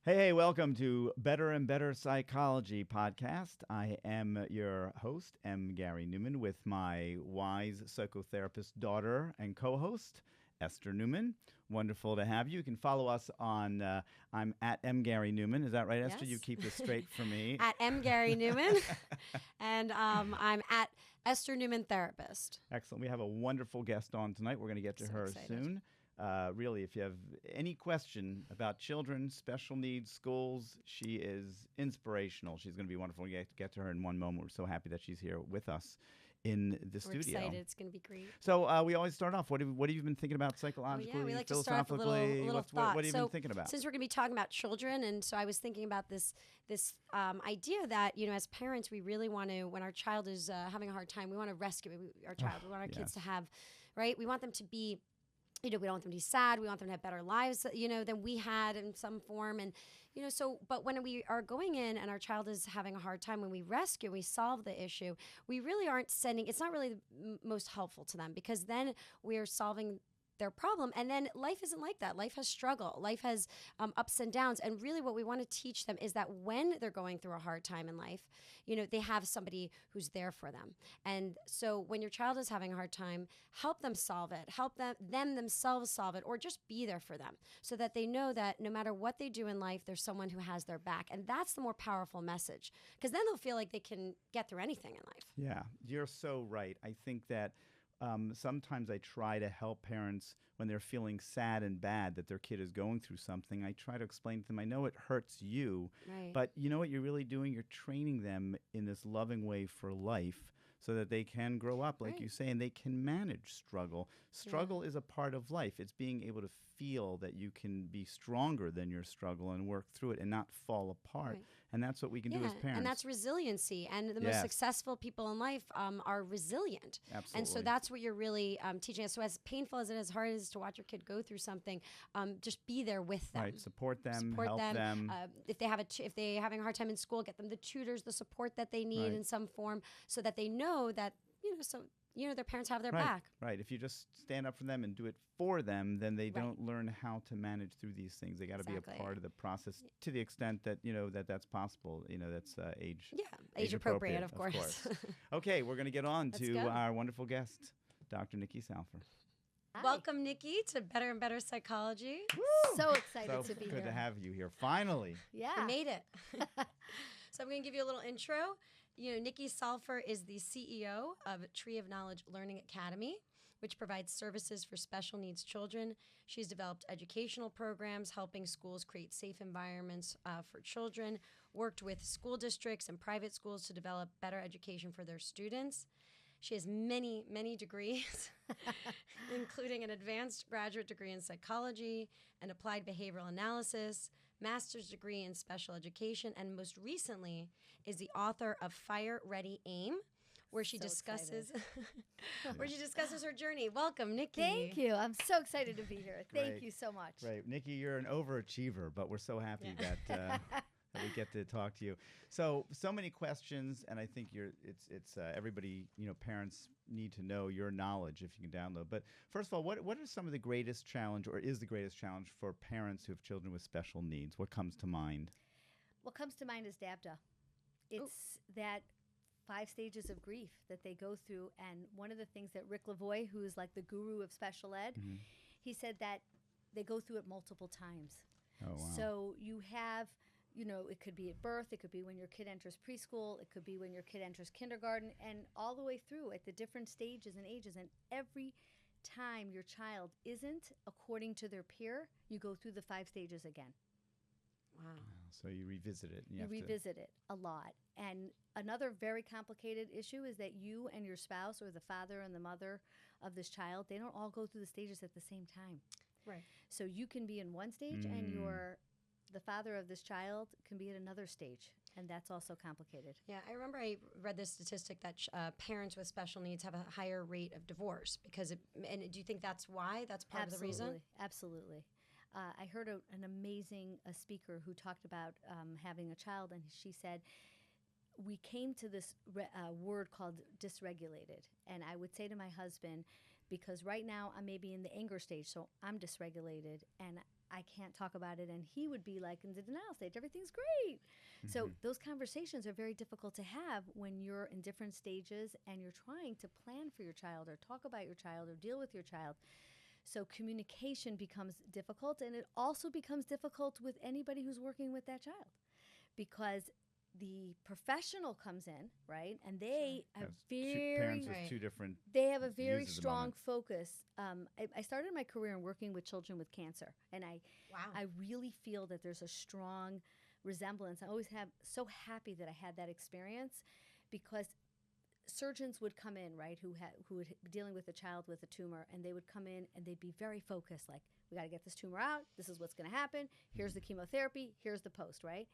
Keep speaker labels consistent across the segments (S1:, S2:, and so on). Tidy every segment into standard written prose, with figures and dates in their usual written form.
S1: Hey, welcome to Better and Better Psychology podcast. I am your host, M. Gary Neuman, with my wise psychotherapist daughter and co-host, Esther Neuman. Wonderful to have you. You can follow us on, I'm at M. Gary Neuman. Is that right, Esther?
S2: Yes.
S1: You keep this straight for me.
S2: At M. Gary Neuman. And I'm at Esther Neuman Therapist.
S1: Excellent. We have a wonderful guest on tonight. We're going to get to
S2: So
S1: her
S2: excited.
S1: soon. Really, if you have any question about children, special needs, schools, she is inspirational. She's going to be wonderful. We get to her in one moment. We're so happy that she's here with us in the
S2: We're
S1: studio.
S2: excited. It's going to be great.
S1: So we always start off. What have you been thinking about psychologically,
S2: we like to start with a
S1: philosophically?
S2: little
S1: what
S2: thought.
S1: have you
S2: So,
S1: been thinking about?
S2: Since we're going to be talking about children, and so I was thinking about this idea that, as parents, we really want to, when our child is having a hard time, we want to rescue our child. We want our kids to have, right? We want them to be, we don't want them to be sad. We want them to have better lives, than we had in some form. And, but when we are going in and our child is having a hard time, when we rescue, we solve the issue, we really aren't it's not really the most helpful to them, because then we're solving their problem. And then life isn't like that. Life has struggle. Life has ups and downs. And really what we want to teach them is that when they're going through a hard time in life, they have somebody who's there for them. And so when your child is having a hard time, help them solve it. Help them themselves solve it, or just be there for them so that they know that no matter what they do in life, there's someone who has their back. And that's the more powerful message, because then they'll feel like they can get through anything in life.
S1: Yeah, you're so right. I think that sometimes I try to help parents when they're feeling sad and bad that their kid is going through something. I try to explain to them, I know it hurts you,
S2: Right.
S1: but you know what you're really doing? You're training them in this loving way for life so that they can grow up, like
S2: Right.
S1: you say, and they can manage struggle. Struggle is a part of life. It's being able to feel that you can be stronger than your struggle and work through it and not fall apart.
S2: Right.
S1: And that's what we can do as parents.
S2: And that's resiliency. And the most
S1: Yes.
S2: successful people in life are resilient.
S1: Absolutely.
S2: And so that's what you're really teaching us. So as painful as it is, hard as to watch your kid go through something, just be there with them.
S1: Right, support them, help them.
S2: If they're having a hard time in school, get them the tutors, the support that they need
S1: Right.
S2: in some form, so that they know that their parents have their
S1: Right,
S2: back.
S1: right. If you just stand up for them and do it for them, then they
S2: Right.
S1: don't learn how to manage through these things. They got to be a
S2: Exactly.
S1: part of the process to the extent that that's possible. That's age.
S2: Yeah, age appropriate, of course.
S1: Okay, we're going to get on
S2: Let's
S1: to
S2: go.
S1: our wonderful guest, Dr. Nicki Salfer.
S2: Welcome, Nicki, to Better and Better Psychology.
S3: So excited
S1: So
S3: to be
S1: good
S3: here.
S1: to have you here. Finally.
S3: Yeah.
S2: I made it. So I'm going to give you a little intro. Nicki Salfer is the CEO of Tree of Knowledge Learning Academy, which provides services for special needs children. She's developed educational programs helping schools create safe environments for children, worked with school districts and private schools to develop better education for their students. She has many, many degrees, including an advanced graduate degree in psychology, an applied behavioral analysis, master's degree in special education, and most recently is the author of Fire Ready Aim, where she
S3: So
S2: discusses her journey. Welcome, Nicki.
S3: Thank you. I'm so excited to be here.
S1: Great.
S3: Thank you so much.
S1: Right. Nicki, you're an overachiever, but we're so happy that we get to talk to you. So many questions, and I think it's everybody, parents need to know your knowledge if you can download. But first of all, what are some of the greatest challenge, or is the greatest challenge for parents who have children with special needs? What comes to mind?
S3: What comes to mind is DABDA. It's that 5 stages of grief that they go through. And one of the things that Rick Lavoie, who is like the guru of special ed, he said that they go through it multiple times.
S1: Oh, wow.
S3: So you have, it could be at birth, it could be when your kid enters preschool, it could be when your kid enters kindergarten, and all the way through at the different stages and ages. And every time your child isn't according to their peer, you go through the 5 stages again.
S2: Wow.
S1: So you revisit it. And
S3: You
S1: have to-
S3: revisit it a lot. And another very complicated issue is that you and your spouse, or the father and the mother of this child, they don't all go through the stages at the same time.
S2: Right.
S3: So you can be in one stage and the father of this child can be at another stage. And that's also complicated.
S2: Yeah, I remember I read this statistic that parents with special needs have a higher rate of divorce and do you think that's why? That's part of the reason?
S3: Absolutely. I heard an amazing speaker who talked about having a child, and she said, we came to this word called dysregulated. And I would say to my husband because right now I'm maybe in the anger stage, so I'm dysregulated and I can't talk about it. And he would be like in the denial stage, everything's great. So those conversations are very difficult to have when you're in different stages and you're trying to plan for your child or talk about your child or deal with your child. So communication becomes difficult, and it also becomes difficult with anybody who's working with that child, because the professional comes in, right, and they have
S1: parents with two different
S3: they have a very
S1: views at the
S3: strong
S1: moment.
S3: focus. I started my career in working with children with cancer, and I really feel that there's a strong resemblance. I always have so happy that I had that experience, because surgeons would come in, right, who would be dealing with a child with a tumor, and they would come in and they'd be very focused, like, we got to get this tumor out. This is what's going to happen. Here's the chemotherapy. Here's the post, right?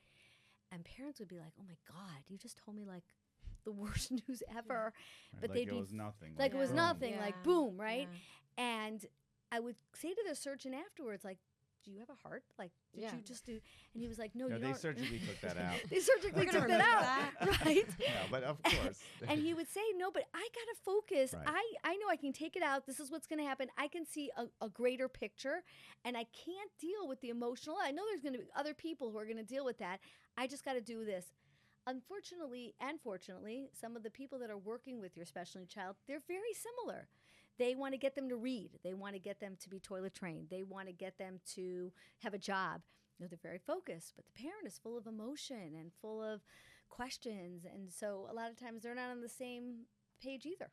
S3: And parents would be like, oh my God, you just told me like the worst news ever.
S1: Right,
S3: But
S1: like
S3: they'd
S1: it
S3: be
S1: was nothing.
S3: like it was
S1: boom.
S3: nothing, like boom, right?
S2: Yeah.
S3: And I would say to the surgeon afterwards, like, do you have a heart? Like, did you just do? And he was like, no,
S1: No,
S3: you
S1: they
S3: don't.
S1: surgically took that out.
S3: They surgically
S2: We're gonna
S3: took that
S2: remove
S3: out, right?
S1: Yeah, but of course.
S3: And he would say, no, but I got to focus.
S1: Right.
S3: I know I can take it out. This is what's going to happen. I can see a greater picture, and I can't deal with the emotional. I know there's going to be other people who are going to deal with that. I just got to do this. Unfortunately and fortunately, some of the people that are working with your special needs child, they're very similar. They want to get them to read. They want to get them to be toilet trained. They want to get them to have a job. You know, they're very focused, but the parent is full of emotion and full of questions. And so a lot of times they're not on the same page either.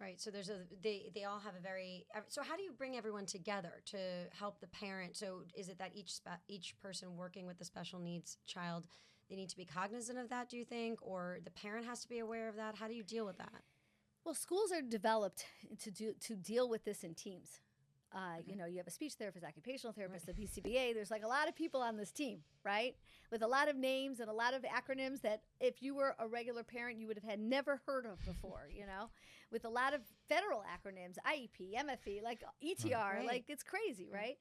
S2: Right. So they all have a very. So how do you bring everyone together to help the parent? So is it that each person working with the special needs child, they need to be cognizant of that, do you think, or the parent has to be aware of that? How do you deal with that?
S3: Well, schools are developed to deal with this in teams. You know, you have a speech therapist, occupational therapist, a BCBA. There's like a lot of people on this team, right? With a lot of names and a lot of acronyms that if you were a regular parent, you would have had never heard of before, you know? With a lot of federal acronyms, IEP, MFE, like ETR,
S2: Right.
S3: like it's crazy, right?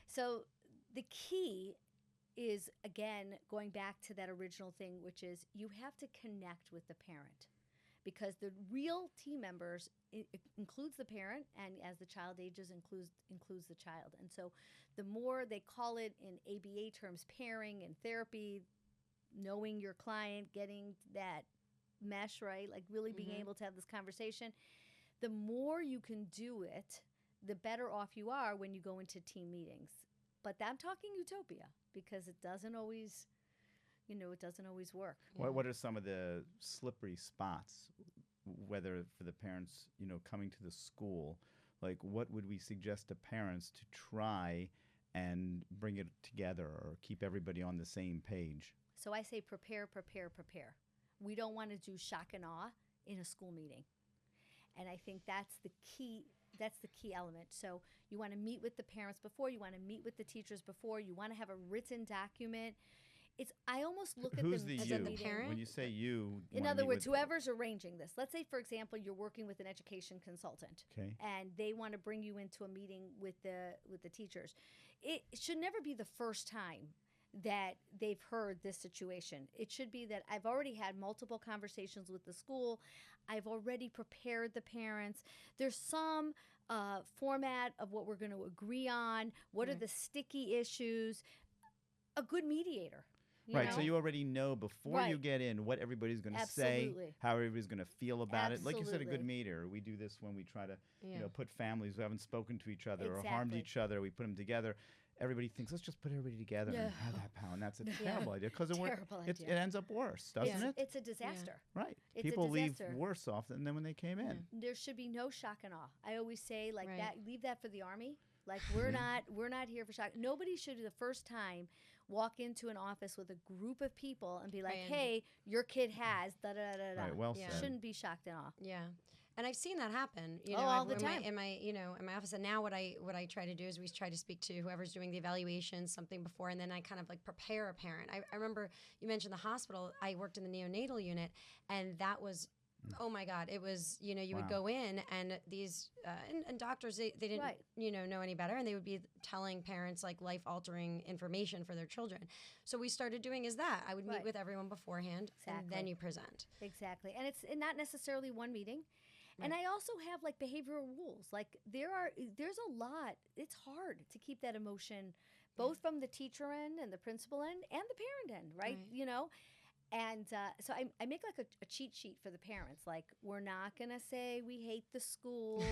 S3: So the key is, again, going back to that original thing, which is you have to connect with the parent. Because the real team members it includes the parent, and as the child ages, includes the child. And so the more they call it in ABA terms, pairing and therapy, knowing your client, getting that mesh, right, like really being able to have this conversation, the more you can do it, the better off you are when you go into team meetings. But I'm talking utopia, because it doesn't always... it doesn't always work.
S1: What are some of the slippery spots, whether for the parents, coming to the school? Like, what would we suggest to parents to try and bring it together or keep everybody on the same page?
S3: So I say prepare, prepare, prepare. We don't want to do shock and awe in a school meeting. And I think that's the key. That's the key element. So you want to meet with the parents before. You want to meet with the teachers before. You want to have a written document. I almost look
S1: Who's
S3: at
S1: the
S3: them as
S1: you?
S3: a meeting.
S2: parent?
S1: When you say you,
S3: In other words, whoever's arranging this. Let's say, for example, you're working with an education consultant,
S1: Okay.
S3: and they want to bring you into a meeting with the teachers. It should never be the first time that they've heard this situation. It should be that I've already had multiple conversations with the school. I've already prepared the parents. There's some format of what we're going to agree on. What are the sticky issues? A good mediator.
S1: Right,
S3: know?
S1: so you already know before you
S3: Right.
S1: get in what everybody's going to say,
S3: Absolutely.
S1: how everybody's going to feel about it. Like you said, a good
S3: Absolutely.
S1: mediator. We do this when we try to,
S2: Yeah.
S1: put families who haven't spoken to each other or harmed
S3: Exactly.
S1: each other. We put them together. Everybody thinks, let's just put everybody together and have that power. And that's a terrible idea, because
S3: Terrible
S1: it
S3: idea.
S1: ends up worse, doesn't it?
S3: It's a disaster.
S1: Right.
S3: It's a
S1: People leave
S3: disaster.
S1: worse off than when they came in.
S3: There should be no shock and awe. I always say like
S2: Right.
S3: that. Leave that for the Army. Like we're not here for shock. Nobody should the first time walk into an office with a group of people and be like,
S2: Right.
S3: "Hey, your kid has da da da da."
S1: Right, well
S2: Yeah.
S1: said.
S3: Shouldn't be shocked and awe.
S2: Yeah. And I've seen that happen,
S3: all the
S2: in
S3: time.
S2: in my office. And now what I try to do is we try to speak to whoever's doing the evaluation, something before, and then I kind of like prepare a parent. I remember you mentioned the hospital. I worked in the neonatal unit, and that was, oh my God, it was, you would
S1: Wow.
S2: go in, and these, and doctors, they didn't,
S3: Right.
S2: know any better, and they would be telling parents like life-altering information for their children. So we started doing is that I would meet
S3: Right.
S2: with everyone beforehand, and then
S3: Exactly.
S2: you present.
S3: Exactly. And it's not necessarily one meeting. And I also have like behavioral rules. Like there's a lot. It's hard to keep that emotion both from the teacher end and the principal end and the parent end, right? You know? And so I make like a cheat sheet for the parents. Like, we're not going to say we hate the school.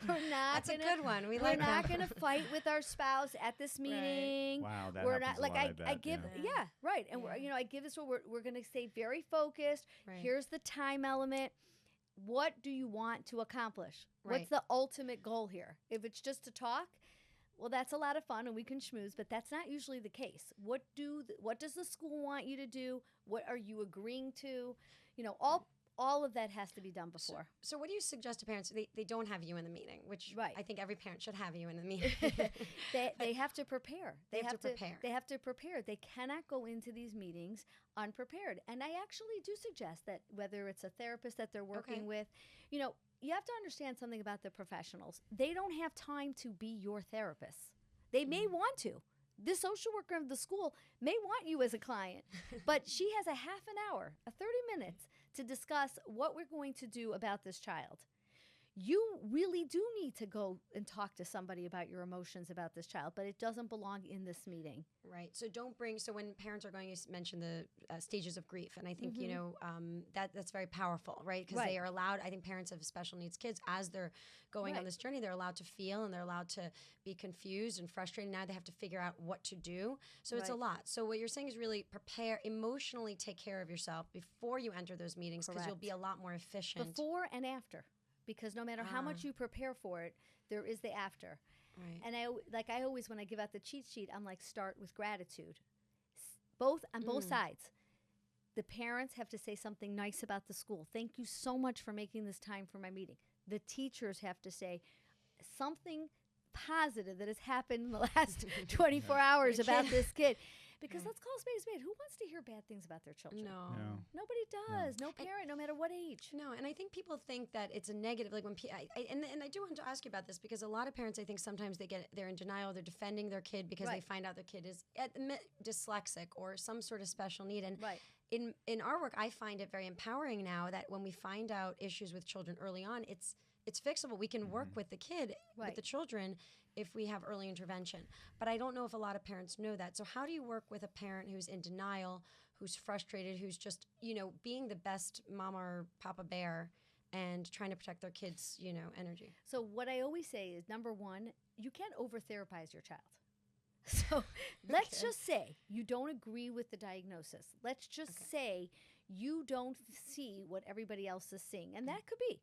S2: That's a good one. We're
S3: not going to fight with our spouse at this meeting.
S1: Wow, that
S3: we're
S1: happens
S3: not like
S1: a lot, I bet.
S3: I give right. And we're, I give this where we're going to stay very focused. Here's the time element. What do you want to accomplish? What's the ultimate goal here? If it's just to talk, well, that's a lot of fun and we can schmooze, but that's not usually the case. What does the school want you to do? What are you agreeing to? You know, all of that has to be done before.
S2: So what do you suggest to parents? They don't have you in the meeting, which I think every parent should have you in the meeting.
S3: they have to prepare.
S2: They have to prepare.
S3: They have to prepare. They cannot go into these meetings unprepared. And I actually do suggest that whether it's a therapist that they're working with, you know, you have to understand something about the professionals. They don't have time to be your therapist. They may want to. The social worker of the school may want you as a client, but she has a half an hour, 30 minutes to discuss what we're going to do about this child. You really do need to go and talk to somebody about your emotions about this child, but it doesn't belong in this meeting.
S2: Right. So so when parents are going to mention the stages of grief, and I think, you know, that's very powerful, right? Because they are allowed, I think parents of special needs kids, as they're going on this journey, they're allowed to feel and they're allowed to be confused and frustrated. Now they have to figure out what to do. So it's a lot. So what you're saying is really prepare, emotionally take care of yourself before you enter those meetings, because you'll be a lot more efficient.
S3: Before and after. Because no matter how much you prepare for it, there is the after.
S2: Right.
S3: And I always, when I give out the cheat sheet, I'm like, start with gratitude. Both sides. The parents have to say something nice about the school. Thank you so much for making this time for my meeting. The teachers have to say something positive that has happened in the last 24 hours about this kid. Because let's call a spade a spade. Who wants to hear bad things about their children?
S2: No.
S3: Nobody does. No parent, no matter what age.
S2: No, and I think people think that it's a negative. Like when and I do want to ask you about this, because a lot of parents, I think sometimes they're in denial. They're defending their kid because they find out their kid is dyslexic or some sort of special need. And in our work, I find it very empowering now that when we find out issues with children early on, it's fixable. We can work with the kid, with the children, if we have early intervention. But I don't know if a lot of parents know that. So how do you work with a parent who's in denial, who's frustrated, who's just, you know, being the best mama or papa bear and trying to protect their kids', you know, energy?
S3: So what I always say is, number one, you can't over-therapize your child. So let's just say you don't agree with the diagnosis. Let's just say you don't see what everybody else is seeing. And that could be.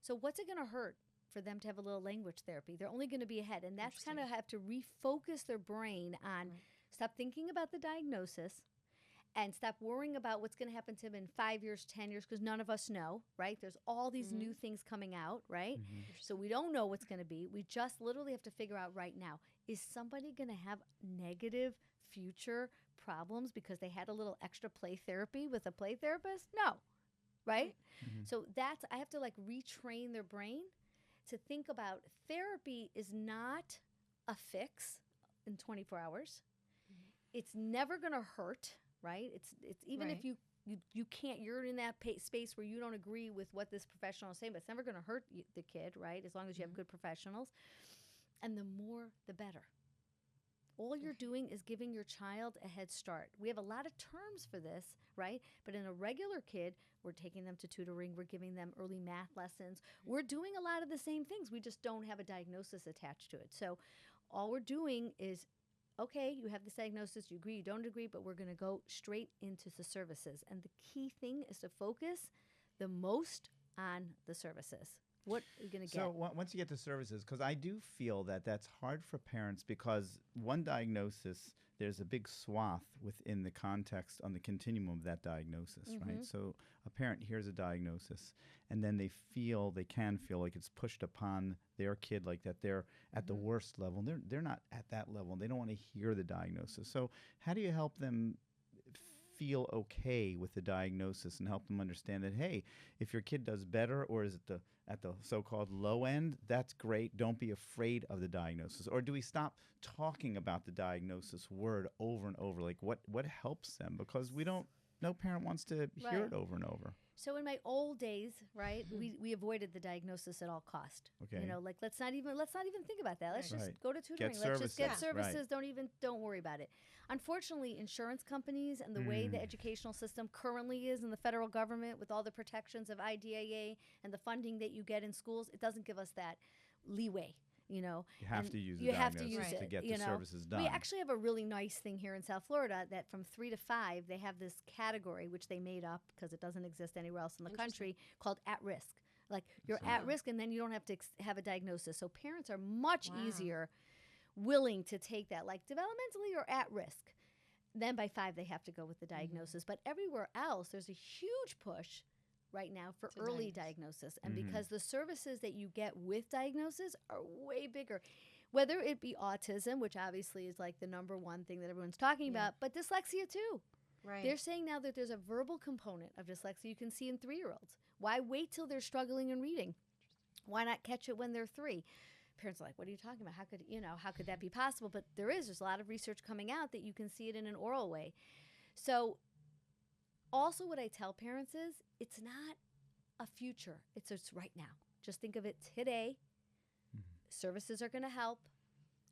S3: So what's it going to hurt for them to have a little language therapy? They're only going to be ahead. And that's kind of have to refocus their brain on stop thinking about the diagnosis and stop worrying about what's going to happen to them in 5 years, 10 years, because none of us know, right? There's all these new things coming out, right? So we don't know what's going to be. We just literally have to figure out right now, is somebody going to have negative future problems because they had a little extra play therapy with a play therapist? No, right? So I have to like retrain their brain to think about therapy is not a fix in 24 hours. It's never going to hurt, right? It's even if you can't, you're in that space where you don't agree with what this professional is saying, but it's never going to hurt the kid, right? As long as you have good professionals. And the more, the better. All you're doing is giving your child a head start. We have a lot of terms for this, right? But in a regular kid, we're taking them to tutoring. We're giving them early math lessons. We're doing a lot of the same things. We just don't have a diagnosis attached to it. So all we're doing is, okay, you have this diagnosis, you agree, you don't agree, but we're going to go straight into the services. And the key thing is to focus the most on the services. What are you going to get?
S1: So once you get to services, because I do feel that that's hard for parents, because one diagnosis, there's a big swath within the context on the continuum of that diagnosis, right? So a parent hears a diagnosis, and then they can feel like it's pushed upon their kid, like that they're at the worst level. They're not at that level. They don't want to hear the diagnosis. So how do you help them feel okay with the diagnosis and help them understand that, hey, if your kid does better, or is it at the so-called low end, that's great. Don't be afraid of the diagnosis. Or do we stop talking about the diagnosis word over and over? Like what helps them? Because we don't no parent wants to hear
S3: Right.
S1: it over and over.
S3: So in my old days, right, we avoided the diagnosis at all cost.
S1: Okay.
S3: You know, like let's not even think about that. Let's just
S1: Right.
S3: go to tutoring.
S1: Get
S3: Let's just get
S1: services.
S3: services. Don't worry about it. Unfortunately, insurance companies and the way the educational system currently is in the federal government with all the protections of IDEA and the funding that you get in schools, it doesn't give us that leeway. You know,
S1: You have
S3: and
S1: to use the
S3: you have to
S1: diagnosis
S3: use
S1: to
S3: it,
S1: get
S3: you
S1: the
S3: know.
S1: services done.
S3: We actually have a really nice thing here in South Florida that from 3 to 5, they have this category, which they made up because it doesn't exist anywhere else in the country, called at risk. Like you're at risk and then you don't have to have a diagnosis. So parents are much easier willing to take that, like developmentally you're at risk. Then by 5, they have to go with the diagnosis. But everywhere else, there's a huge push right now for early diagnosis. And because the services that you get with diagnosis are way bigger, whether it be autism, which obviously is like the number one thing that everyone's talking about, but dyslexia too.
S2: Right.
S3: They're saying now that there's a verbal component of dyslexia you can see in 3-year-olds. Why wait till they're struggling in reading? Why not catch it when they're 3? Parents are like, what are you talking about? How could that be possible? But there's a lot of research coming out that you can see it in an oral way. So also what I tell parents is it's not a future. It's right now. Just think of it today. Services are going to help.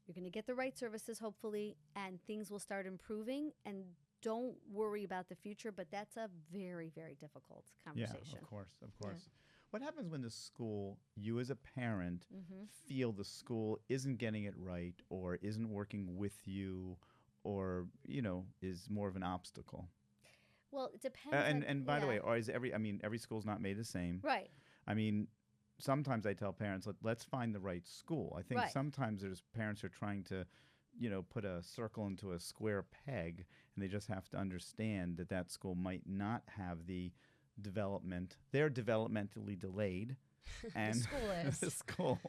S3: You're going to get the right services, hopefully, and things will start improving. And don't worry about the future, but that's a very, very difficult conversation.
S1: Yeah, of course. What happens when the school, you as a parent, feel the school isn't getting it right or isn't working with you or, is more of an obstacle?
S3: Well, it depends.
S1: And by the way, or is every school's not made the same.
S3: Right.
S1: I mean, sometimes I tell parents, let's find the right school. I think sometimes there's parents who are trying to, put a circle into a square peg, and they just have to understand that school might not have the development. They're developmentally delayed. And
S2: the school is.
S1: the school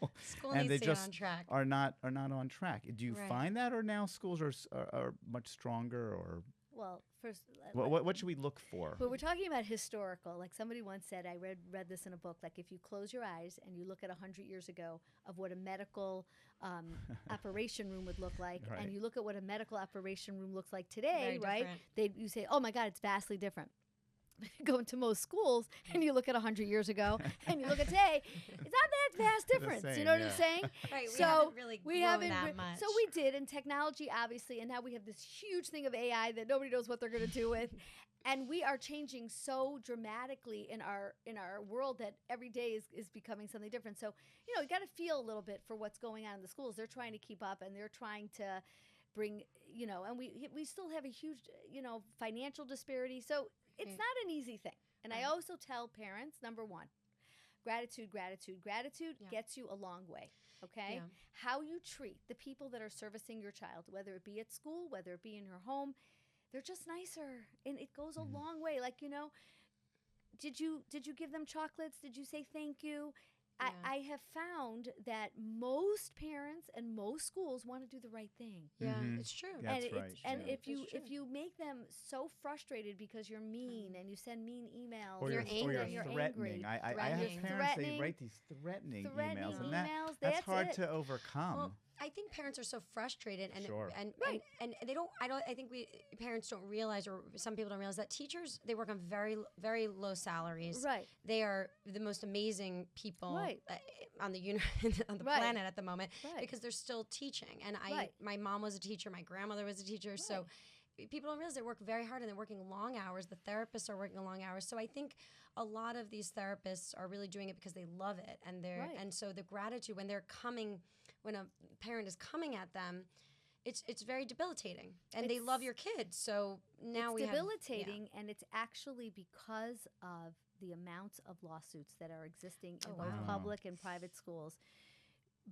S2: And
S1: they
S2: needs to
S1: just
S2: get on track.
S1: are not on track. Do you find that, or now schools are much stronger, or
S3: Well, first,
S1: what should we look for?
S3: but we're talking about historical. Like somebody once said, I read this in a book. Like if you close your eyes and you look at 100 years ago of what a medical operation room would look like, and you look at what a medical operation room looks like today,
S2: Very different.
S3: You say, oh my God, it's vastly different. You go into most schools and you look at 100 years ago and you look at today, it's not that vast difference. You know what I'm saying?
S2: Right.
S3: So
S2: we haven't really grown that much.
S3: So we did, and technology obviously, and now we have this huge thing of AI that nobody knows what they're going to do with. And we are changing so dramatically in our world that every day is becoming something different. So, you got to feel a little bit for what's going on in the schools. They're trying to keep up, and they're trying to bring, and we still have a huge, financial disparity. So it's not an easy thing. And I also tell parents, number one, gratitude gets you a long way. Okay?
S2: Yeah.
S3: How you treat the people that are servicing your child, whether it be at school, whether it be in your home, they're just nicer, and it goes a long way. Like, did you give them chocolates? Did you say thank you?
S2: Yeah.
S3: I have found that most parents and most schools want to do the right thing.
S2: Yeah, it's true.
S1: That's
S3: and
S1: right.
S3: And
S1: Yeah.
S3: if you make them so frustrated because you're mean and you send mean emails,
S1: Or
S2: you're
S1: you're
S2: angry.
S1: threatening. I have
S2: Threatening.
S1: parents, they write these threatening emails, and
S3: emails,
S1: that's
S3: that's
S1: hard
S3: it.
S1: to overcome.
S2: Well, I think parents are so frustrated, and
S1: Sure.
S2: and they don't. I think parents don't realize, or some people don't realize that teachers, they work on very, very low salaries.
S3: Right.
S2: They are the most amazing people
S3: Right.
S2: on the on the
S3: Right.
S2: planet at the moment,
S3: Right.
S2: because they're still teaching. And
S3: Right.
S2: my mom was a teacher, my grandmother was a teacher, so people don't realize they work very hard and they're working long hours. The therapists are working long hours. So I think a lot of these therapists are really doing it because they love it, and so the gratitude when a parent is coming at them, it's very debilitating, and they love your kids. So now
S3: it's debilitating, and it's actually because of the amounts of lawsuits that are existing in both public and private schools.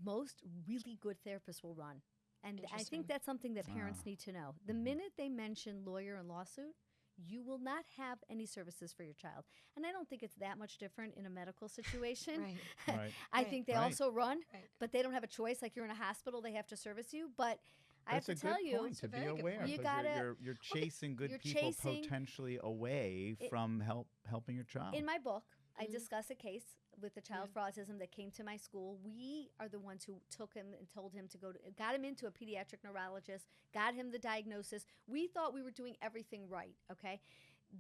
S3: Most really good therapists will run, and I
S2: Interesting.
S3: think that's something that parents need to know. The minute they mention lawyer and lawsuit, you will not have any services for your child. And I don't think it's that much different in a medical situation.
S2: Right.
S1: Right.
S3: I think they
S1: Right.
S3: also run,
S2: Right.
S3: but they don't have a choice. Like you're in a hospital, they have to service you. But I have
S1: That's
S3: to
S1: a
S3: tell
S1: good
S3: you,
S1: point to be
S2: very good
S1: aware.
S2: point.
S3: You
S1: 'Cause
S3: gotta-
S1: you're chasing good
S3: you're
S1: people
S3: chasing-
S1: potentially away from helping your child.
S3: in my book, I discuss a case with a child for autism that came to my school. We are the ones who took him and told him to got him into a pediatric neurologist, got him the diagnosis. We thought we were doing everything right, okay?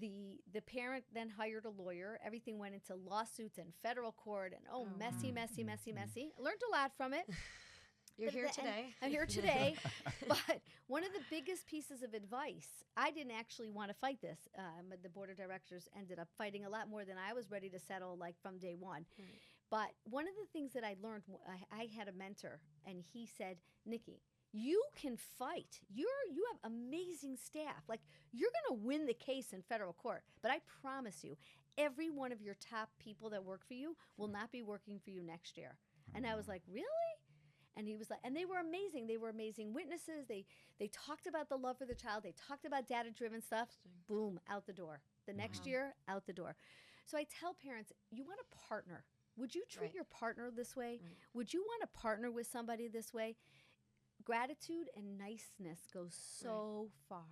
S3: the parent then hired a lawyer. Everything went into lawsuits and federal court, and messy, messy. I learned a lot from it.
S2: You're here today.
S3: I'm here today. But one of the biggest pieces of advice, I didn't actually want to fight this. The board of directors ended up fighting a lot more than I was ready to settle, like from day one.
S2: Right.
S3: But one of the things that I learned, I had a mentor, and he said, Nicki, you can fight. You have amazing staff. Like, you're going to win the case in federal court. But I promise you, every one of your top people that work for you will not be working for you next year. And I was like, really? And he was like, and they were amazing. They were amazing witnesses. They talked about the love for the child. They talked about data-driven stuff. Boom, out the door. The next year, out the door. So I tell parents, you want to partner. Would you treat your partner this way? Right. Would you want to partner with somebody this way? Gratitude and niceness goes so far.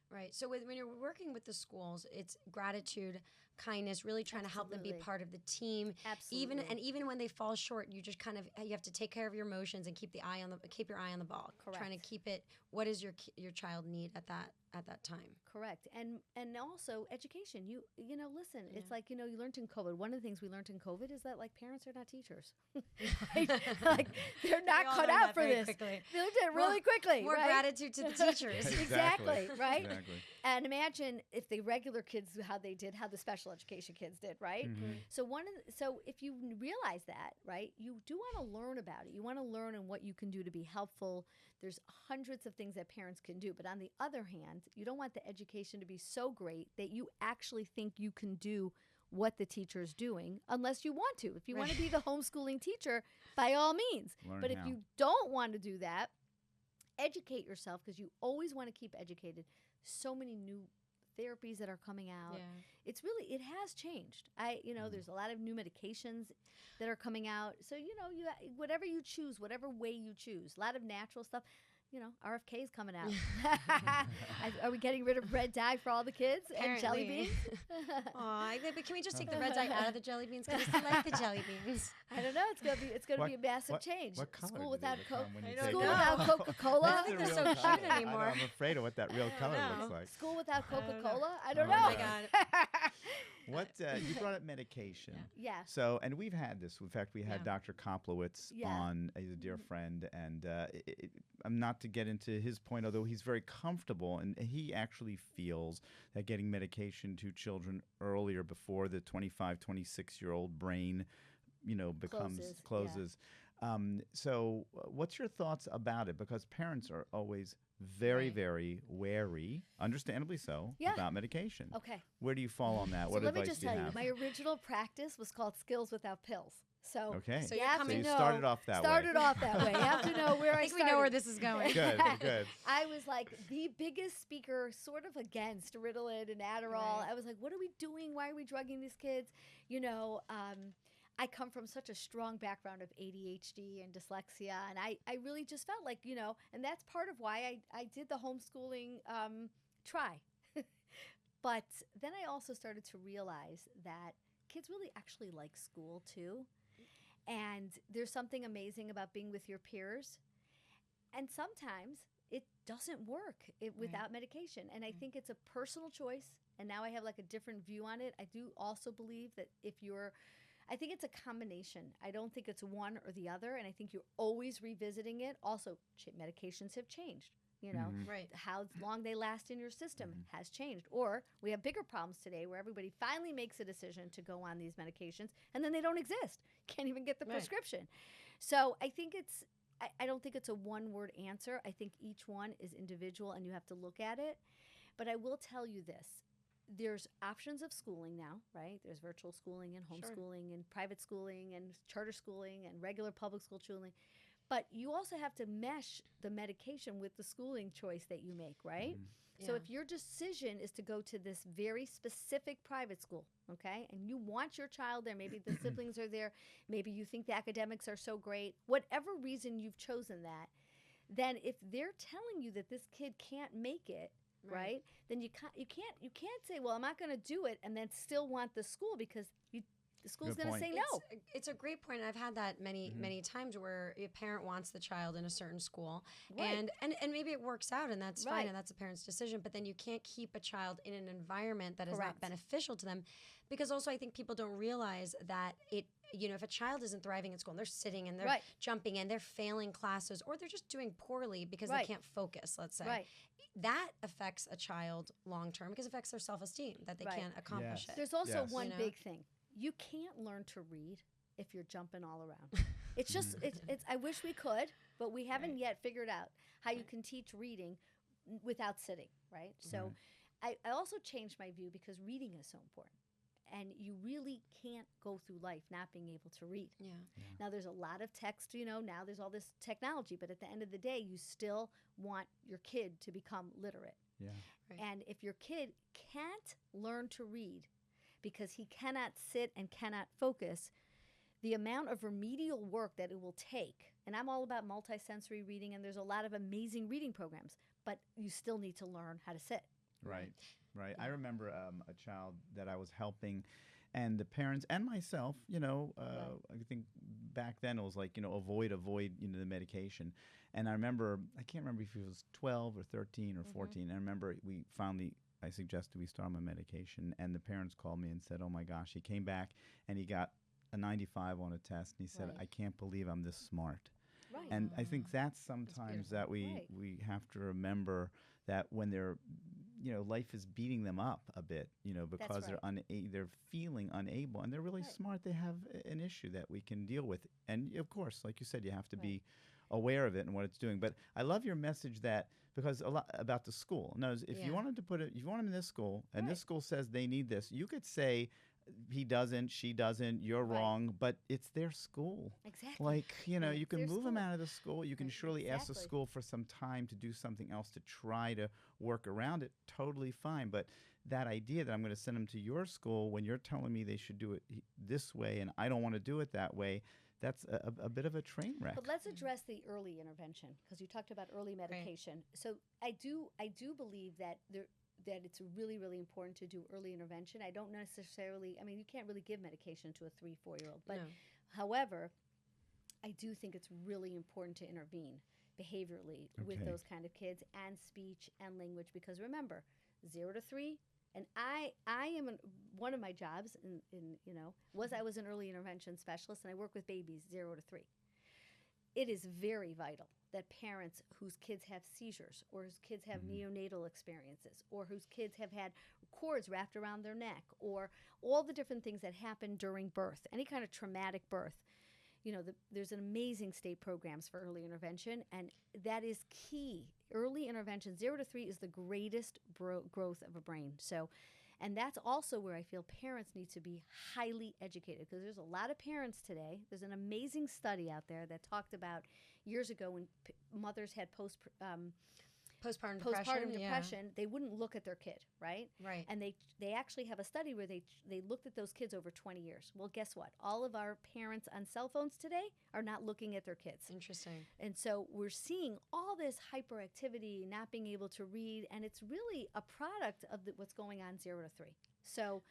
S2: Right. So when you're working with the schools, it's gratitude, kindness, really trying to help them be part of the team.
S3: Absolutely.
S2: Even when they fall short, you just you have to take care of your emotions and keep your eye on the ball.
S3: Correct.
S2: Trying to keep it. What does your child need at that time?
S3: Correct. And also education. You know, listen, it's like, you learned in COVID. One of the things we learned in COVID is that, like, parents are not teachers. like they're not cut out for this.
S2: Quickly.
S3: They learned it really quickly.
S2: More gratitude to the teachers.
S3: Exactly. Right.
S1: Exactly.
S3: And imagine if the regular kids how the special education kids did, right?
S1: Mm-hmm.
S3: So if you realize that, right, you do want to learn about it. You want to learn on what you can do to be helpful. There's hundreds of things that parents can do. But on the other hand, you don't want the education to be so great that you actually think you can do what the teacher's doing unless you want to. If you want to be the homeschooling teacher, by all means.
S1: Learn
S3: But
S1: how.
S3: if you don't want to do that, educate yourself, because you always want to keep educated. So many new therapies that are coming out.
S2: Yeah.
S3: It has changed. There's a lot of new medications that are coming out. So, whatever you choose, whatever way you choose, a lot of natural stuff. RFK is coming out. Are we getting rid of red dye for all the kids and jelly beans?
S2: But can we just take the red dye out of the jelly beans? Because I like the jelly beans.
S3: I don't know. It's gonna be a massive change.
S1: What color
S3: School
S1: do
S3: without
S1: they become when you take
S3: School
S1: it
S3: without
S1: out?
S3: Coca-Cola.
S2: I don't think they're so cute anymore.
S1: I'm afraid of what that real color looks like.
S3: School without
S2: I don't know.
S3: Coca-Cola. I don't
S1: Oh
S3: know.
S1: my
S2: God.
S1: What you brought up medication.
S3: Yeah.
S1: So, and we've had this. In fact, we had
S2: Yeah.
S1: Dr. Koplowitz
S3: Yeah.
S1: on. He's a dear friend, and I'm not to get into his point, although he's very comfortable, and he actually feels that getting medication to children earlier, before the 25, 26-year-old brain, becomes closes. So, what's your thoughts about it? Because parents are always very, very wary, understandably so,
S3: Yeah.
S1: about medication.
S3: Okay.
S1: Where do you fall on that?
S3: So
S1: What
S3: let me
S1: advice
S3: just
S1: do you
S3: tell you,
S1: have?
S3: my original practice was called Skills Without Pills. So
S1: Okay.
S2: So
S3: you
S2: you're
S3: have
S2: coming-
S3: to
S1: So you
S3: know.
S1: started off that way.
S3: Started off that way. You have to know where
S2: I
S3: I
S2: think we
S3: started.
S2: know where this is going.
S1: Good, good.
S3: I was like the biggest speaker sort of against Ritalin and Adderall.
S2: Right.
S3: I was like, what are we doing? Why are we drugging these kids? I come from such a strong background of ADHD and dyslexia. And I really just felt like, and that's part of why I did the homeschooling try. But then I also started to realize that kids really actually like school too. And there's something amazing about being with your peers. And sometimes it doesn't work without medication. And I think it's a personal choice. And now I have like a different view on it. I do also believe that I think it's a combination. I don't think it's one or the other. And I think you're always revisiting it. Also, medications have changed.
S2: Right.
S3: How long they last in your system has changed. Or we have bigger problems today where everybody finally makes a decision to go on these medications and then they don't exist. Can't even get the prescription. So I think I don't think it's a one-word answer. I think each one is individual and you have to look at it. But I will tell you this. There's options of schooling now, right? There's virtual schooling and homeschooling and private schooling and charter schooling and regular public school schooling. But you also have to mesh the medication with the schooling choice that you make, right? So if your decision is to go to this very specific private school, okay, and you want your child there, maybe the siblings are there, maybe you think the academics are so great, whatever reason you've chosen that, then if they're telling you that this kid can't make it, right? Then you can't say, well, I'm not going to do it, and then still want the school, because the school's
S1: Good
S3: going to
S1: point.
S3: say no.
S2: It's a great point, and I've had that many times where a parent wants the child in a certain school, and maybe it works out, and that's fine, and that's a parent's decision. But then you can't keep a child in an environment that is not beneficial to them, because also I think people don't realize that if a child isn't thriving in school and they're sitting and they're jumping and they're failing classes, or they're just doing poorly because they can't focus, let's say. That affects a child long term because it affects their self-esteem that they can't accomplish it.
S3: There's also one big thing. You can't learn to read if you're jumping all around. It's just, it's. I wish we could, but we haven't yet figured out how you can teach reading without sitting, right? So I also changed my view because reading is so important. And you really can't go through life not being able to read. Now, there's a lot of text, now there's all this technology, but at the end of the day, you still want your kid to become literate. And if your kid can't learn to read because he cannot sit and cannot focus, the amount of remedial work that it will take, and I'm all about multisensory reading, and there's a lot of amazing reading programs, but you still need to learn how to sit.
S1: Right. I remember a child that I was helping, and the parents and myself, I think back then it was like, avoid, the medication. And I remember, I can't remember if he was 12 or 13 or 14. And I remember I suggested we start him on medication, and the parents called me and said, oh my gosh, he came back and he got a 95 on a test, and he said, I can't believe I'm this smart. And I think that's sometimes that we have to remember that when they're, life is beating them up a bit, because they're feeling unable, and they're really smart. They have an issue that we can deal with. And of course, like you said, you have to be aware of it and what it's doing. But I love your message because a lot about the school. No, if you wanted to if you want them in this school, and this school says they need this, you could say, he doesn't, she doesn't, you're wrong, but it's their school.
S3: Exactly.
S1: Like, you can move them out of the school. You can surely ask the school for some time to do something else to try to work around it. Totally fine. But that idea that I'm going to send them to your school when you're telling me they should do it this way and I don't want to do it that way, that's a bit of a train wreck.
S3: But let's address the early intervention, because you talked about early medication. So I do believe that that it's really, really important to do early intervention. I don't necessarily, you can't really give medication to a 3-4-year-old. But however, I do think it's really important to intervene behaviorally with those kind of kids, and speech and language, because remember, 0 to 3, and I am one of my jobs I was an early intervention specialist, and I work with babies 0 to 3. It is very vital that parents whose kids have seizures, or whose kids have neonatal experiences, or whose kids have had cords wrapped around their neck, or all the different things that happen during birth, any kind of traumatic birth, there's an amazing state programs for early intervention, and that is key. Early intervention, 0 to 3, is the greatest growth of a brain. So, and that's also where I feel parents need to be highly educated, because there's a lot of parents today. There's an amazing study out there that talked about years ago when mothers had postpartum depression, they wouldn't look at their kid, right?
S2: Right.
S3: And they actually have a study where they looked at those kids over 20 years. Well, guess what? All of our parents on cell phones today are not looking at their kids.
S2: Interesting.
S3: And so we're seeing all this hyperactivity, not being able to read, and it's really a product of what's going on 0 to 3. So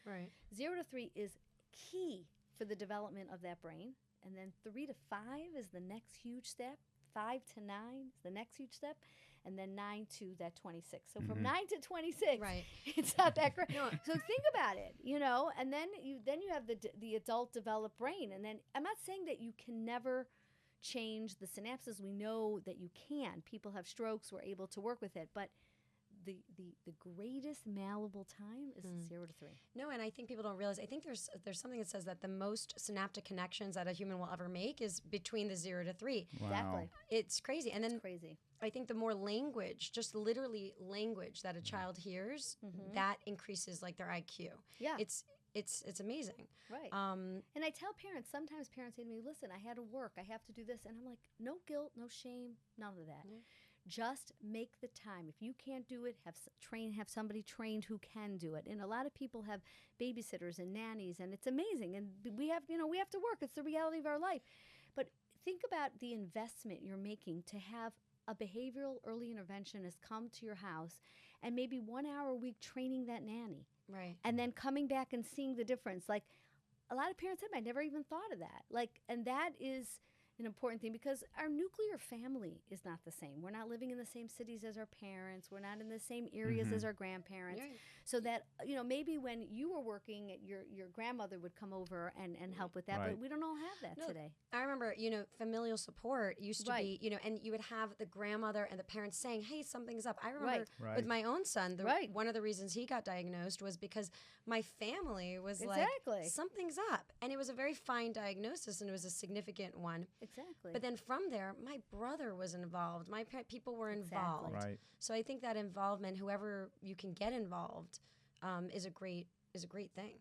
S3: 0 to 3 is key for the development of that brain. And then 3 to 5 is the next huge step. 5 to 9 is the next huge step. And then 9 to that 26. So from 9 to 26, it's not that great. So think about it, and then you have the adult developed brain. And then I'm not saying that you can never change the synapses. We know that you can. People have strokes. We're able to work with it. But the greatest malleable time is 0 to 3.
S2: No, and I think people don't realize. I think there's something that says that the most synaptic connections that a human will ever make is between the 0 to 3.
S1: Wow.
S3: Exactly.
S2: It's crazy. And then
S3: crazy.
S2: I think the more language, just literally language that a child hears, that increases like their IQ.
S3: Yeah.
S2: It's amazing.
S3: Right. And I tell parents, sometimes parents say to me, listen, I had to work, I have to do this. And I'm like, no guilt, no shame, none of that. Just make the time. If you can't do it, have somebody trained who can do it. And a lot of people have babysitters and nannies, and it's amazing. And we have to work. It's the reality of our life. But think about the investment you're making to have a behavioral early interventionist come to your house and maybe 1 hour a week training that nanny.
S2: Right.
S3: And then coming back and seeing the difference. Like, a lot of parents said, I never even thought of that. Like, and that is an important thing because our nuclear family is not the same. We're not living in the same cities as our parents. We're not in the same areas as our grandparents.
S2: Right.
S3: So that, maybe when you were working, your grandmother would come over and help with that,
S1: Right.
S3: but we don't all have that today.
S2: I remember, familial support used to be, and you would have the grandmother and the parents saying, hey, something's up. I remember with my own son, one of the reasons he got diagnosed was because my family was like, something's up. And it was a very fine diagnosis, and it was a significant one.
S3: Exactly.
S2: But then from there, my brother was involved. My people were involved.
S1: Right.
S2: So I think that involvement, whoever you can get involved, is a great thing.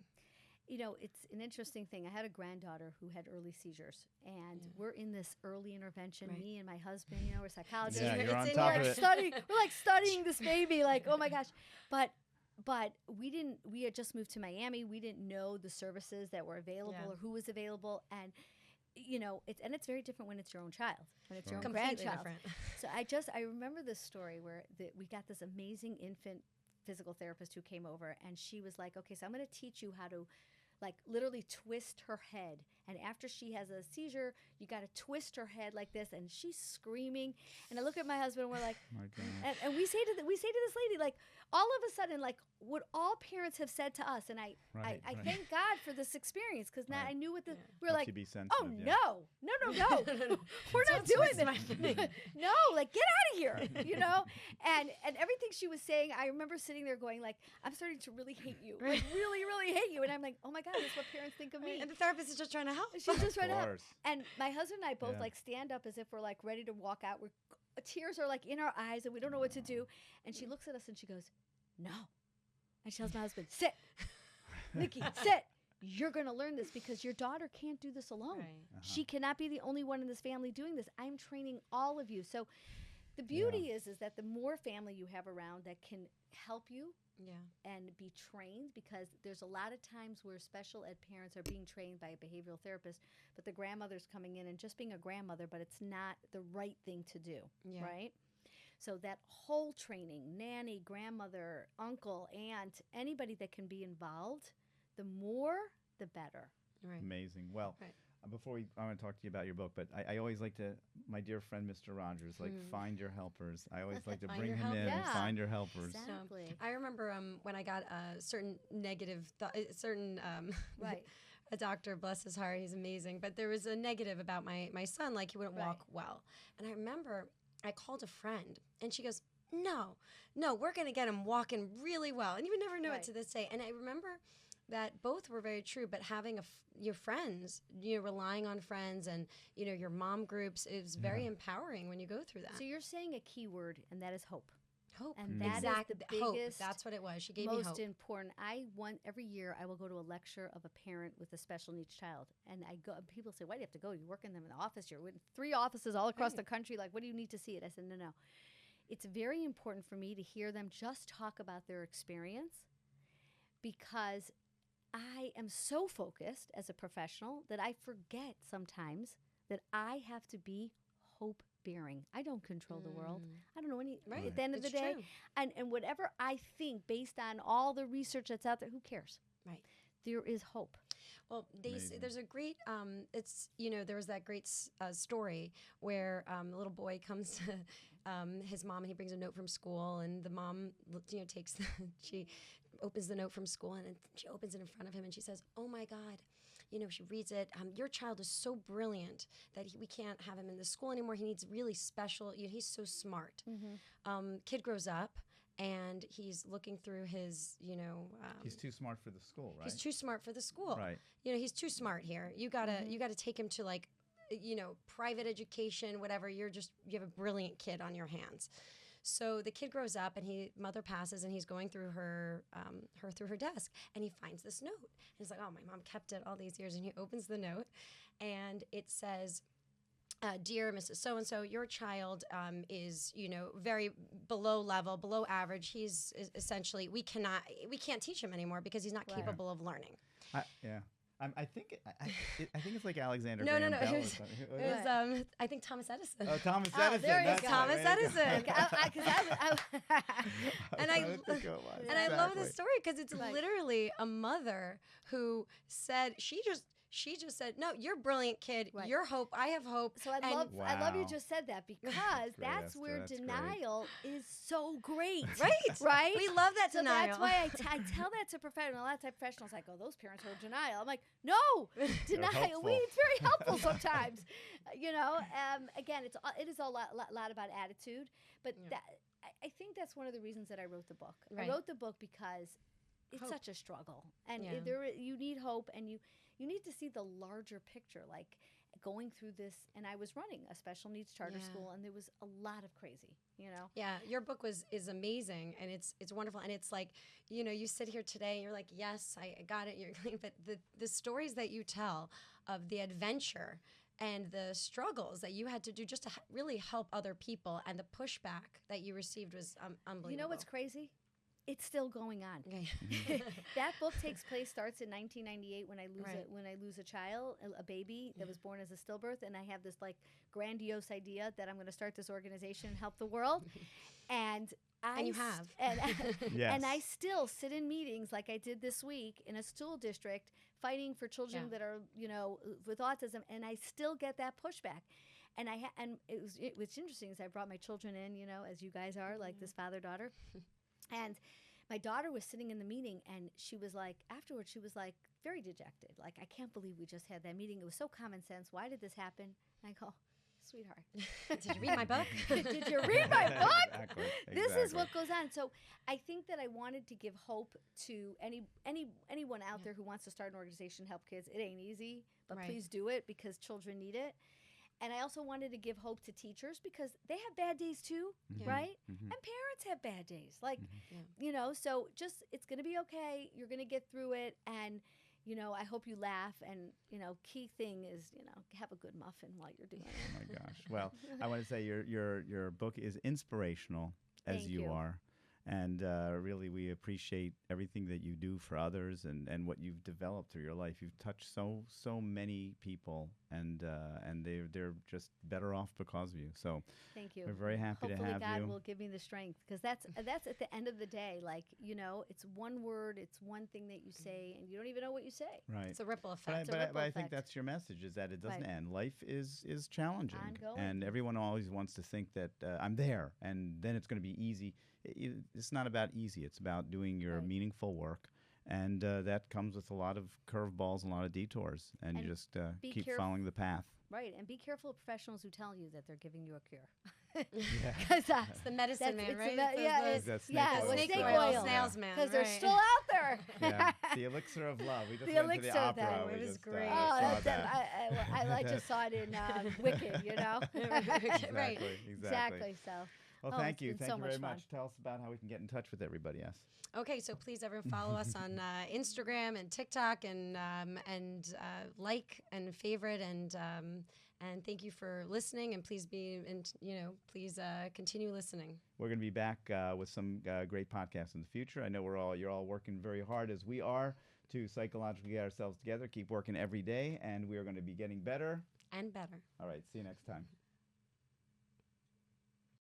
S3: It's an interesting thing. I had a granddaughter who had early seizures, and we're in this early intervention. Me and my husband, we're psychologists.
S1: Yeah, you're on
S3: we're
S1: top of it.
S3: We're like studying this baby, like, oh my gosh. But we had just moved to Miami. We didn't know the services that were available or who was available. And it's very different when it's your own child, when it's your own grandchild.
S2: Different.
S3: So I remember this story where we got this amazing infant physical therapist who came over, and she was like, okay, so I'm going to teach you how to literally twist her head. And after she has a seizure, you got to twist her head like this, and she's screaming. And I look at my husband, and we're like,
S1: My God.
S3: and we say to this lady, like, all of a sudden, like what all parents have said to us, and I thank God for this experience, because now I knew what we're
S1: Helps
S3: like.
S1: you be sensitive,
S3: Oh no, we're not doing this. No, like, get out of here, And everything she was saying, I remember sitting there going, like, I'm starting to really hate you, like, really, really hate you. And I'm like, oh my God, that's what parents think of me.
S2: And the therapist is just trying to help.
S3: She's just trying to help.
S1: course.
S3: And my husband and I both like stand up as if we're like ready to walk out. Tears are like in our eyes, and we don't know what to do. And she looks at us and she goes, no. And she tells my husband, sit. Nicki, sit. You're going to learn this because your daughter can't do this alone.
S2: Right.
S3: She cannot be the only one in this family doing this. I'm training all of you. So the beauty is that the more family you have around that can help you and be trained, because there's a lot of times where special ed parents are being trained by a behavioral therapist, but the grandmother's coming in and just being a grandmother, but it's not the right thing to do, right? So that whole training, nanny, grandmother, uncle, aunt, anybody that can be involved, the more, the better.
S2: Right.
S1: Amazing. Well, before I want to talk to you about your book, but I always like to, my dear friend Mr. Rogers, find your helpers. I always like to bring him in and find your helpers.
S3: Exactly.
S2: So, I remember when I got a certain negative, a doctor, bless his heart, he's amazing, but there was a negative about my son, like he wouldn't walk well. And I remember I called a friend, and she goes, no, we're going to get him walking really well. And you would never know it to this day. And I remember that both were very true, but having your friends, relying on friends and, your mom groups is very empowering when you go through that.
S3: So you're saying a key word, and that is hope.
S2: Hope.
S3: And that is the biggest,
S2: hope. That's what it was. She gave me hope.
S3: Most important. Every year I will go to a lecture of a parent with a special needs child. And I go, people say, why do you have to go? You work in them in the office. You're in 3 offices all across the country. Like, what do you need to see it? I said, no. It's very important for me to hear them just talk about their experience, because I am so focused as a professional that I forget sometimes that I have to be hope-bearing. I don't control the world. I don't know any.
S2: Right.
S3: At the end of the day, and whatever I think based on all the research that's out there, who cares?
S2: Right.
S3: There is hope.
S2: Well, there's a great, there was that great story where the little boy comes to his mom, and he brings a note from school, and the mom, she opens the note from school, and she opens it in front of him, and she says, oh my God, she reads it. Your child is so brilliant that we can't have him in the school anymore. He needs really special, he's so smart. Kid grows up, and he's looking through his,
S1: he's too smart for the school, right?
S2: He's too smart for the school.
S1: Right.
S2: He's too smart here. You gotta take him to private education, whatever. You have a brilliant kid on your hands. So the kid grows up, and mother passes, and he's going through her desk, and he finds this note. And he's like, oh, my mom kept it all these years. And he opens the note, and it says, dear Mrs. So-and-so, your child is, very below level, below average. He's essentially, we can't teach him anymore because he's not capable of learning.
S1: I think I think it's like Alexander
S2: No,
S1: Graham
S2: no.
S1: Bell or
S2: It was,
S1: something.
S2: it was I think Thomas Edison.
S1: Oh, Thomas
S3: Oh,
S1: Edison.
S3: there you
S1: That's
S3: go.
S1: it.
S2: Thomas
S1: There you go.
S2: Edison. And I
S1: trying to think who it was.
S2: And I love this
S1: Exactly.
S2: story because it's
S3: Right.
S2: literally a mother who said she just said, "No, you're a brilliant kid.
S3: Right.
S2: You're hope. I have hope."
S3: So I
S2: And-
S3: love you
S1: Wow.
S3: just said that because
S1: Great,
S3: that's
S1: Esther,
S3: where
S1: that's great.
S3: denial is so great.
S2: Right.
S3: Right?
S2: We love that
S3: So
S2: denial.
S3: that's why I tell that to professionals. A lot of times professionals like, oh, those parents are denial. I'm like, no, denial.
S1: helpful.
S3: It's very helpful sometimes. Again, it is a lot about attitude. But
S2: Yeah.
S3: I think that's one of the reasons that I wrote the book.
S2: Right.
S3: I wrote the book because it's
S2: Hope.
S3: such a struggle, and
S2: Yeah.
S3: you need hope, and you need to see the larger picture, like going through this. And I was running a special needs charter
S2: Yeah.
S3: school, and there was a lot of crazy,
S2: Yeah, your book is amazing, and it's wonderful, and it's like, you sit here today and you're like, yes, I got it. But the stories that you tell of the adventure and the struggles that you had to do just to really help other people, and the pushback that you received was unbelievable.
S3: You know what's crazy? It's still going on.
S2: Okay.
S3: That book starts in 1998 when I lose a child, a baby that
S2: Yeah.
S3: was born as a stillbirth, and I have this like grandiose idea that I'm going to start this organization and help the world, and
S2: you have.
S1: Yes.
S3: And I still sit in meetings like I did this week in a school district fighting for children
S2: Yeah.
S3: that are with autism, and I still get that pushback. And what's interesting is I brought my children in, as you guys are, like this father-daughter. And my daughter was sitting in the meeting, and she was like, afterwards, she was like very dejected. Like, I can't believe we just had that meeting. It was so common sense. Why did this happen? And I go, sweetheart,
S2: Did you read my book?
S3: did you read my book?
S1: Exactly.
S3: This is
S1: exactly.
S3: what goes on. So I think that I wanted to give hope to anyone out there who wants to start an organization, help kids. It ain't easy, but
S2: Right.
S3: please do it because children need it. And I also wanted to give hope to teachers because they have bad days too,
S1: Mhm.
S3: right?
S1: Mhm.
S3: And parents have bad days. Like,
S2: Yeah.
S3: so just it's going to be okay. You're going to get through it. And, I hope you laugh. And, key thing is, have a good muffin while you're doing it.
S1: Oh my gosh. Well, I want to say your book is inspirational as
S3: Thank
S1: you
S3: you.
S1: are. And really, we appreciate everything that you do for others and what you've developed through your life. You've touched so many people, and they're just better off because of you. So
S3: Thank you.
S1: we're very happy
S3: Hopefully
S1: to have
S3: God
S1: you.
S3: will give me the strength because that's at the end of the day. Like, it's one word, it's one thing that you say, and you don't even know what you say.
S1: Right.
S2: It's a ripple
S1: But,
S2: effect.
S3: a
S1: but
S3: ripple
S1: I think
S3: effect.
S1: that's your message, is that it doesn't
S3: Right.
S1: end. Life is challenging.
S3: Ongoing.
S1: And everyone always wants to think that I'm there and then it's going to be easy. It's not about easy. It's about doing your
S3: Right.
S1: meaningful work. And that comes with a lot of curveballs and a lot of detours. And you
S3: And
S1: just
S3: be
S1: keep
S3: caref-
S1: following the path.
S3: Right, and be careful of professionals who tell you that they're giving you a cure.
S1: Yeah.
S3: Because
S2: It's the medicine man, right?
S3: yeah,
S1: That's snake
S3: yeah,
S1: oil
S3: well,
S2: snake
S3: snake
S2: oil
S3: oil.
S2: salesman.
S3: because they're
S2: right.
S3: still out there.
S1: Yeah. The elixir of love. We just
S3: The
S1: went to
S3: elixir
S1: the
S3: of that.
S1: opera.
S2: It
S1: We
S2: was
S1: just,
S2: great.
S1: saw
S3: Oh,
S1: that.
S3: I just saw it in Wicked,
S1: Exactly.
S2: Right.
S1: Exactly.
S3: So,
S1: Well,
S3: Oh,
S1: thank
S3: it's
S1: you.
S3: been
S1: Thank
S3: so
S1: you very
S3: much fun.
S1: much. Tell us about how we can get in touch with everybody. Yes.
S2: Okay, so please everyone follow us on Instagram and TikTok and like and favorite and thank you for listening, and please continue listening.
S1: We're going to be back with some great podcasts in the future. I know you're all working very hard as we are to psychologically get ourselves together. Keep working every day, and we are going to be getting better.
S2: And better.
S1: All right. See you next time.